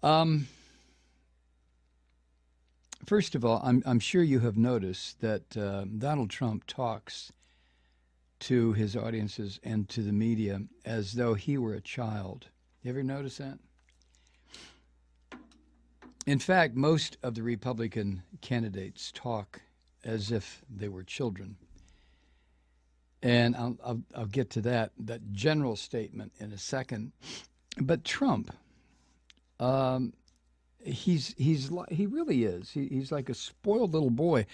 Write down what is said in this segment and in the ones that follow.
Um, First of all, I'm sure you have noticed that Donald Trump talks to his audiences and to the media as though he were a child. You ever notice that? In fact, most of the Republican candidates talk as if they were children. And I'll get to that general statement in a second. But Trump, um, he really is. He's like a spoiled little boy.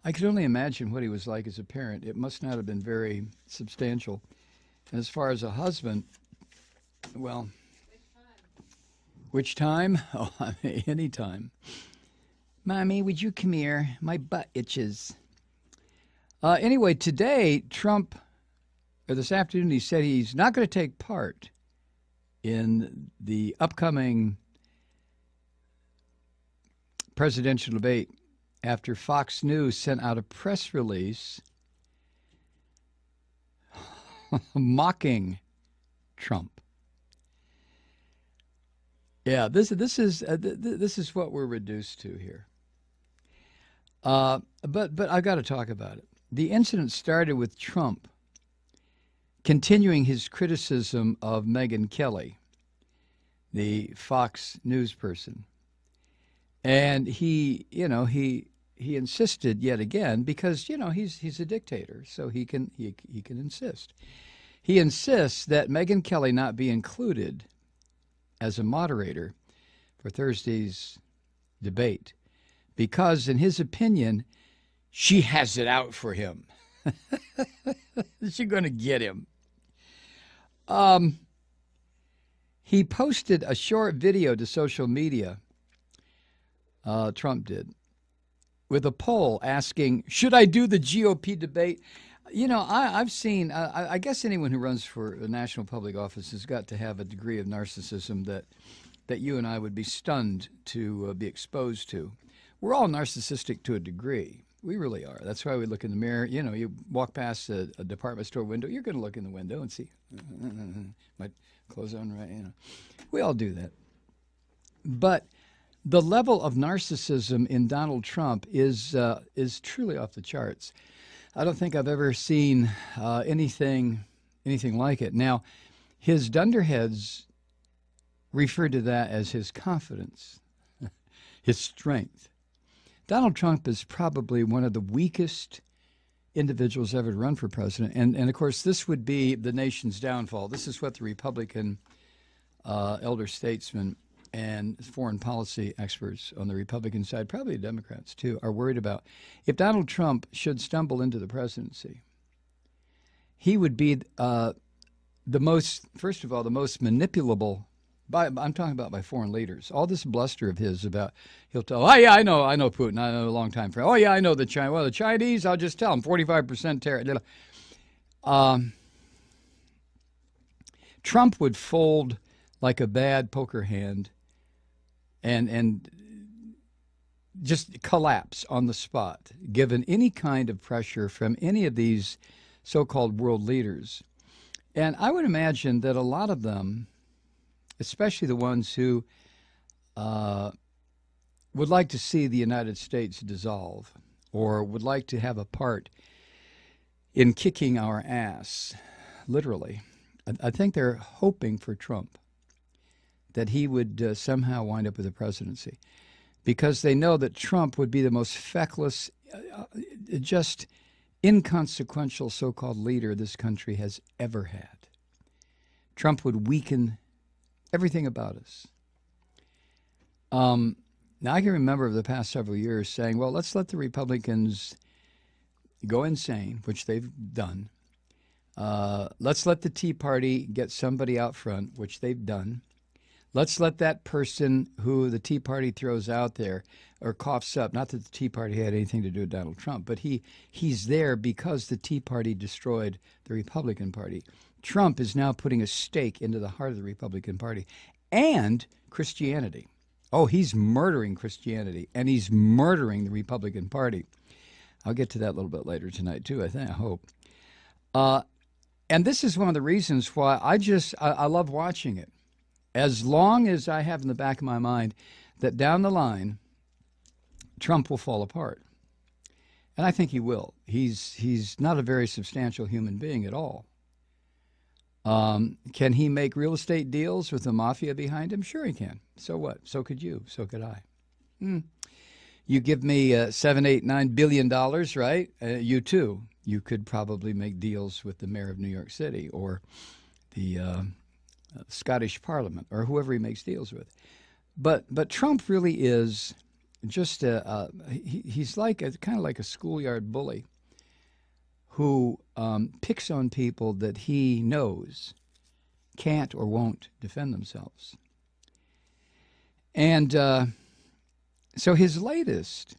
I could only imagine what he was like as a parent. It must not have been very substantial. And as far as a husband, well, which time? Oh, I mean, any time. Mommy, would you come here? My butt itches. Anyway, today, Trump, or this afternoon, he said he's not going to take part in the upcoming presidential debate after Fox News sent out a press release mocking Trump. Yeah, this is what we're reduced to here. But I got to talk about it. The incident started with Trump continuing his criticism of Megyn Kelly, the Fox News person. And he insisted yet again because he's a dictator, so he can insist. He insists that Megyn Kelly not be included as a moderator for Thursday's debate because, in his opinion, she has it out for him. She's going to get him. He posted a short video to social media. Trump did, with a poll asking, should I do the GOP debate? I've seen, I guess anyone who runs for a national public office has got to have a degree of narcissism that you and I would be stunned to be exposed to. We're all narcissistic to a degree. We really are. That's why we look in the mirror. You walk past a department store window, you're going to look in the window and see, my clothes on right, We all do that. But the level of narcissism in Donald Trump is truly off the charts. I don't think I've ever seen anything like it. Now, his dunderheads refer to that as his confidence, his strength. Donald Trump is probably one of the weakest individuals ever to run for president. And of course, this would be the nation's downfall. This is what the Republican elder statesmen and foreign policy experts on the Republican side, probably Democrats too, are worried about. If Donald Trump should stumble into the presidency, he would be the most manipulable. I'm talking about by foreign leaders. All this bluster of his about, he'll tell, oh yeah, I know Putin, I know a long time friend. Oh yeah, I know the Chinese, I'll just tell them 45% terror. Trump would fold like a bad poker hand and just collapse on the spot, given any kind of pressure from any of these so-called world leaders. And I would imagine that a lot of them, especially the ones who would like to see the United States dissolve or would like to have a part in kicking our ass, literally, I think they're hoping for Trump, that he would somehow wind up with the presidency, because they know that Trump would be the most feckless, just inconsequential so-called leader this country has ever had. Trump would weaken everything about us. Now, I can remember over the past several years saying, well, let's let the Republicans go insane, which they've done. Let's let the Tea Party get somebody out front, which they've done. Let's let that person who the Tea Party throws out there or coughs up, not that the Tea Party had anything to do with Donald Trump, but he's there because the Tea Party destroyed the Republican Party. Trump is now putting a stake into the heart of the Republican Party and Christianity. Oh, he's murdering Christianity, and he's murdering the Republican Party. I'll get to that a little bit later tonight, too, I hope. And this is one of the reasons why I love watching it. as long as I have in the back of my mind that down the line, Trump will fall apart. And I think he will. He's not a very substantial human being at all. Can he make real estate deals with the mafia behind him? Sure he can. So what? So could you. So could I. You give me $7, $8, $9 billion, right? You too. You could probably make deals with the mayor of New York City or the Scottish Parliament or whoever he makes deals with. But Trump really is just he's like kind of like a schoolyard bully who picks on people that he knows can't or won't defend themselves. And so his latest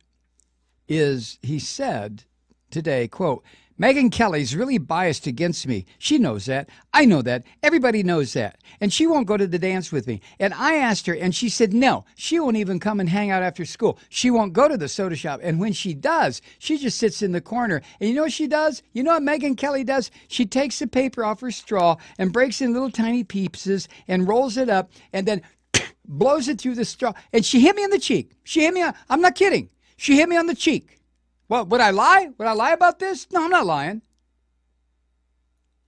is, he said today, quote, Megyn Kelly's really biased against me. She knows that. I know that. Everybody knows that. And she won't go to the dance with me. And I asked her, and she said no. She won't even come and hang out after school. She won't go to the soda shop. And when she does, she just sits in the corner. And you know what she does? You know what Megyn Kelly does? She takes the paper off her straw and breaks it in little tiny pieces and rolls it up and then blows it through the straw. And she hit me on the cheek. She hit me on, I'm not kidding. She hit me on the cheek. Well, would I lie? Would I lie about this? No, I'm not lying.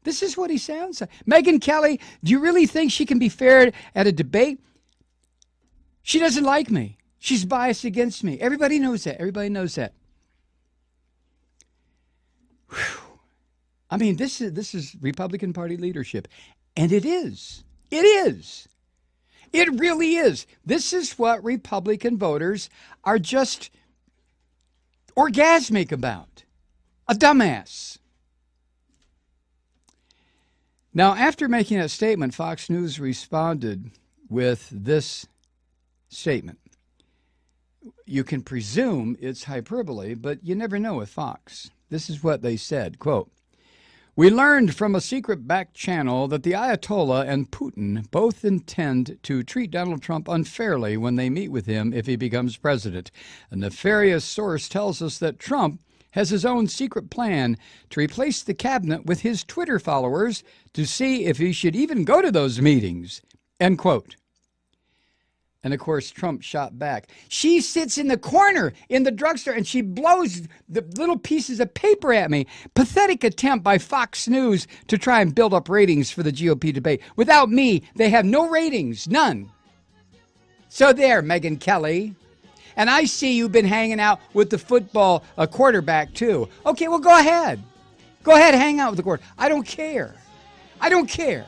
This is what he sounds like. Megyn Kelly, do you really think she can be fair at a debate? She doesn't like me. She's biased against me. Everybody knows that. Everybody knows that. Whew. I mean, this is Republican Party leadership. And it is. It is. It really is. This is what Republican voters are just orgasmic about. A dumbass. Now, after making that statement, Fox News responded with this statement. You can presume it's hyperbole, but you never know with Fox. This is what they said, quote, we learned from a secret back channel that the Ayatollah and Putin both intend to treat Donald Trump unfairly when they meet with him if he becomes president. A nefarious source tells us that Trump has his own secret plan to replace the cabinet with his Twitter followers to see if he should even go to those meetings, end quote. And, of course, Trump shot back. She sits in the corner in the drugstore and she blows the little pieces of paper at me. Pathetic attempt by Fox News to try and build up ratings for the GOP debate. Without me, they have no ratings, none. So there, Megyn Kelly. And I see you've been hanging out with the football quarterback, too. Okay, well, go ahead. Go ahead, hang out with the quarterback. I don't care. I don't care.